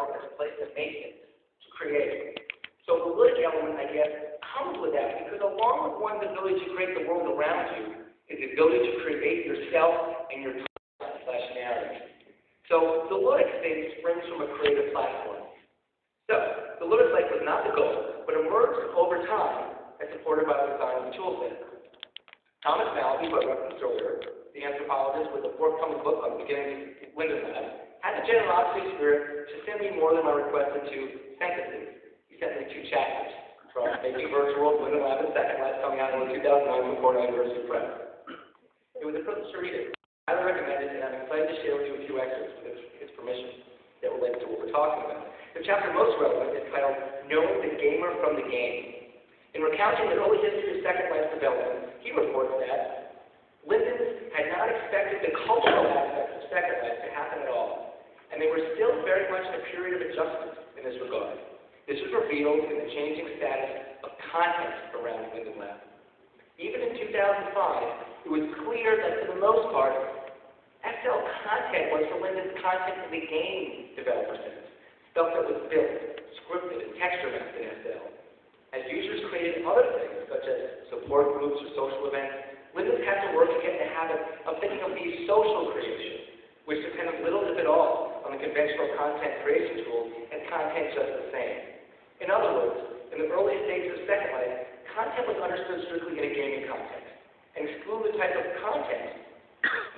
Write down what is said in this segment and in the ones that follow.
realm as a place to make things, to create. So the Ludic element, I guess, comes with that, because along with one's ability to create the world around you is the ability to create yourself and your narrative. So the Ludic thing springs from a creative platform. So the Ludic Life was not the goal, but emerged over time and supported by the design of the toolset. Thomas Malaby, who I referenced earlier, the anthropologist with the forthcoming book on the beginning of Linden Lab, had the generosity spirit to send me more than my requested 2 sentences. He sent me 2 chapters from Making Virtual, Linden Lab, and Second Life, coming out in 2009 from Cornell University Press. It was a privilege to read it. I highly recommend it, and I'm excited to share with you a few excerpts with his permission that relate to what we're talking about. The chapter most relevant is titled Knowing the Gamer from the Game. In recounting the early history of Second Life development, he reports that Linden had not expected the cultural aspects of Second Life to happen at all, and they were still very much in a period of adjustment in this regard. This was revealed in the changing status of content around Linden Lab. Even in 2005, it was clear that for the most part, SL content was for Linden's content in the game developer sense, stuff that was built, scripted, and texture mapped in SL. As users created other things, such as support groups or social events, Linden had to work to get in the habit of thinking of these social creations, which depended little if at all on the conventional content creation tools and content just the same. In other words, in the early stages of Second Life, content was understood strictly in a gaming context, and exclude the type of content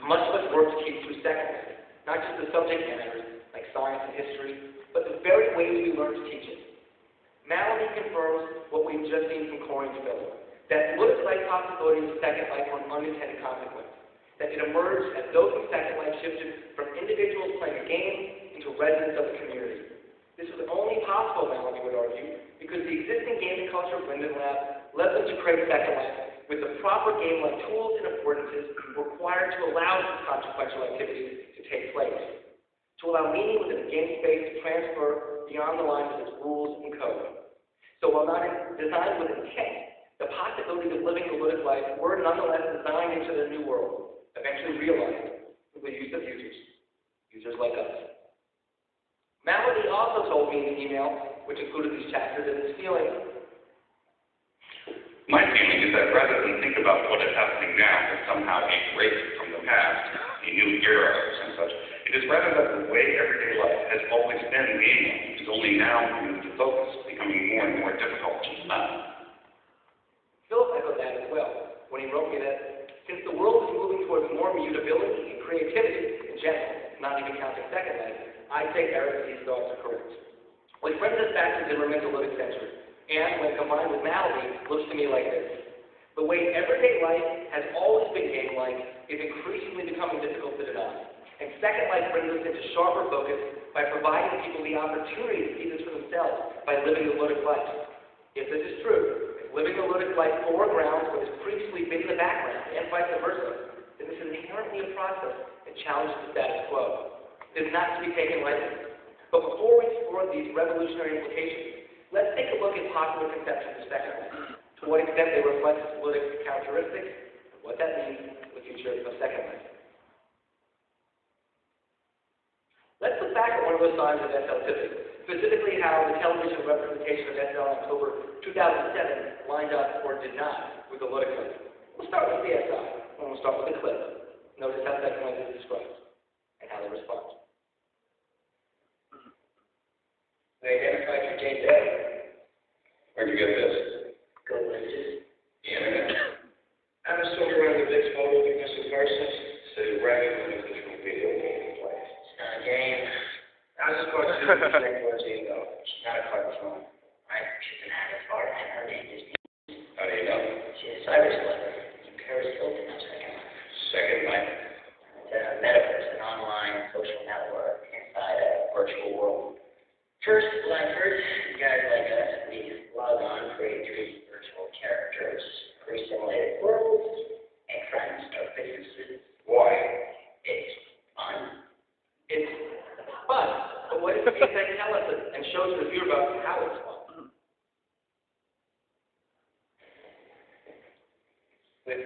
much work to keep through Second Life, not just the subject matters like science and history, but the very ways we learn to teach it. Malaby confirms what we've just seen from Corey's film, that Ludic-like possibilities of Second Life were an unintended consequence, that it emerged as those in Second Life shifted from individuals playing a game into residents of the community. This was only possible, Malaby would argue, because the existing gaming culture of Linden Lab led them to create Second Life with the proper game-like tools and affordances required to allow these consequential activities to take place, to allow meaning within the game space to transfer beyond the lines of its rules and code. So while not designed with intent, the possibilities of living the Ludic Life were nonetheless designed into the new world, eventually realized with the use of users like us. Malaby also told me in an email, which included these chapters, that his feeling. My feeling is that rather than think about what is happening now as somehow a break from the past, a new era and such, it is rather that the way everyday life has always been being is only now coming into focus, becoming more and more difficult to map. Philip echoed that as well, when he wrote me that since the world is moving towards more mutability and creativity in general, not even counting Second Life, I say Eric's thoughts are correct. Which brings us back to Zimmerman's Ludic century, and when combined with Malaby, looks to me like this. The way everyday life has always been game-like is increasingly becoming difficult to deny. And Second Life brings us into sharper focus by providing people the opportunity to see this for themselves by living the Ludic Life. If this is true, if living the Ludic Life foregrounds what has previously been in the background, and vice versa, then this is inherently a process that challenges the status quo. It is not to be taken lightly. But before we explore these revolutionary implications, let's take a look at popular conceptions of Second Life, to what extent they reflect its Ludic characteristics, and what that means for the future of Second Life. Let's look back at one of those signs of SL typically, specifically how the television representation of SL in October 2007 lined up or did not with the Ludic Life. We'll start with CSI, and we'll start with a clip. Notice how Second Life is described, and how they respond. They identified your date there. Where'd you get this? Go Images. The internet. I'm a sort around the big photo of missing persons. So rather than a physical video game place. It's not a game. I was just going to technology though. It's not a cartoon. Right? She's an addict art and her name is How do you know? She's a cyber celebrity. Paris Hilton of Second Life. Second Life. It's a metaverse, an online social network inside a virtual world. First lifers, guys like us, we log on, create 3D virtual characters, create simulated worlds, make friends, start businesses. Why? It's fun. It's fun, but what does CSI tell us and shows the viewer about how it's fun? With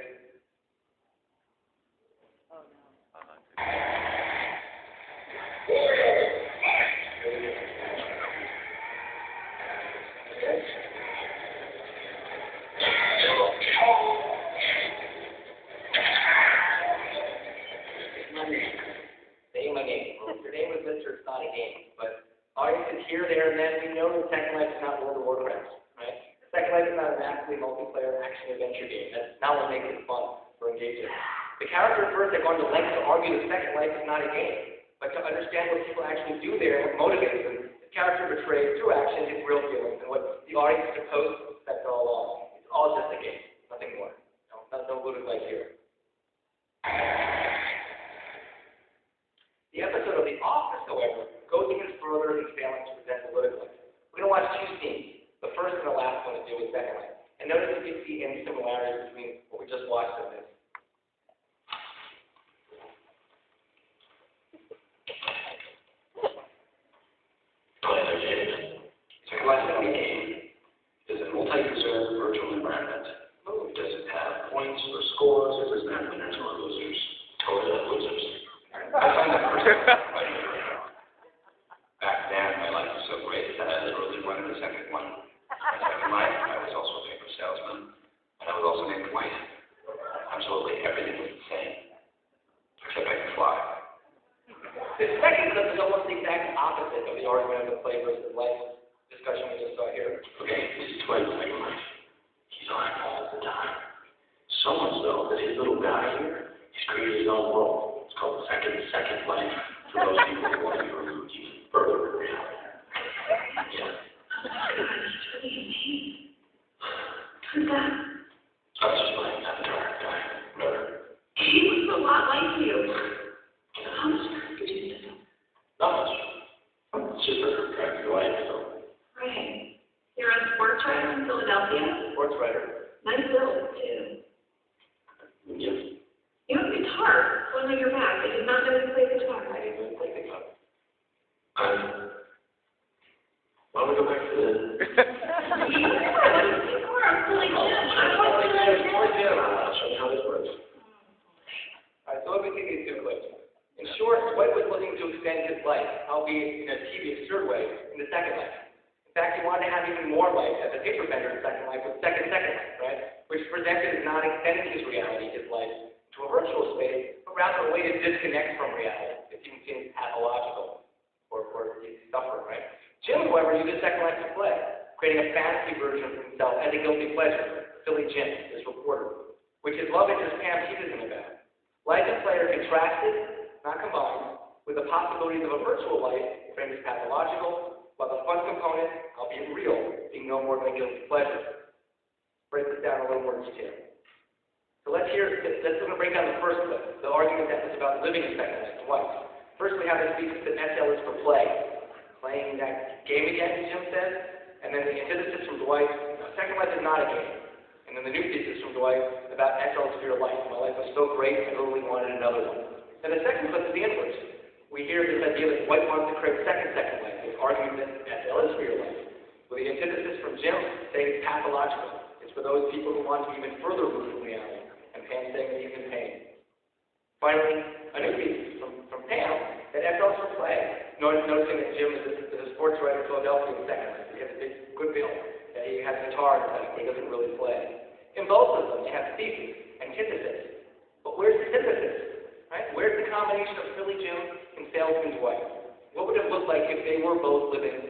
then we know that Second Life is not World of Warcraft, right? Second Life is not a massively multiplayer action-adventure game. That's not what makes it fun or engaging. The characters first have gone to lengths to argue that Second Life is not a game, but to understand what people actually do there and what motivates them, the character betrays through action his real feelings and what the audience is supposed to expect all along. It's all just a game, nothing more. No Ludic Life here. The episode of The Office, however, goes even further in failing to present the Ludic Life. We're going to watch two scenes. The first and the last one to do with Second Life. And notice if you see any similarities between what we just watched and this. Second Life is not a game. It is a multi-user virtual environment. It doesn't have points or scores. It doesn't have winners or losers. Totally have losers. I signed up for Second Life. Back then, my life was so great that I literally wanted a second one. My second life, I was also a paper salesman, and I was also named White. Absolutely everything was the same, except I could fly. The second clip is almost the exact opposite of the argument of the play versus life discussion we just saw here. Okay, this is Dwight's second life. He's on all the time. So much so that his little guy here, he's created his own world. It's called Second Life, for those people who want to be removed even further in reality. Yeah. Who's that? I was just playing Avatar guy. Remember? He looks a lot like you. How much could you do? Not much. It's just for attracting the life, so. Right. You're a sports writer in Philadelphia? Sports writer. Nice build, too. Yes. You have a guitar slung on your back. I did not know you played guitar. I didn't really play guitar. Why don't we go back to the... I'm silly Jim. I want to play Jim. I'll show you how this works. All right, so let me take these two clips. In short, Dwight was looking to extend his life, albeit in a TV absurd way, in the Second Life. In fact, he wanted to have even more life as a paper vendor in Second Life with Second Life, right? Which presented as not extending his reality, his life, to a virtual space, but rather a way to disconnect from reality. It seems pathological or suffering, right? Jim, however, uses Second Life to play, creating a fantasy version of himself as a guilty pleasure, Silly Jim, his reporter, which his love interest Pam teases him about. Life and play are contrasted, not combined, with the possibilities of a virtual life framed as pathological, while the fun component, albeit real, being no more than a guilty pleasure. Break this down in a little more detail. So let's break down the first clip, the argument that was about living in Second Life twice. First, we have the thesis that SL is for play, playing that game again, Jim says, and then the antithesis from Dwight, Second Life is not a game. And then the new thesis from Dwight about SL's for your life. My life was so great, I literally wanted another one. And the second clip is the inverse. We hear this idea that Dwight wants to create Second Life, this argument that SL is for your life. With the antithesis from Jim saying it's pathological. It's for those people who want to even further move from reality, and Pam saying that he's in pain. Finally, a new thesis from Pam that SL is for play, noticing that Jim is a sports writer in Philadelphia in Second Life. He has a big, good bill. That he has a guitar, but he doesn't really play. In both of them, you have thesis, antithesis. But where's the synthesis? Right? Where's the combination of Silly Jim and Salesman Dwight? What would it look like if they were both living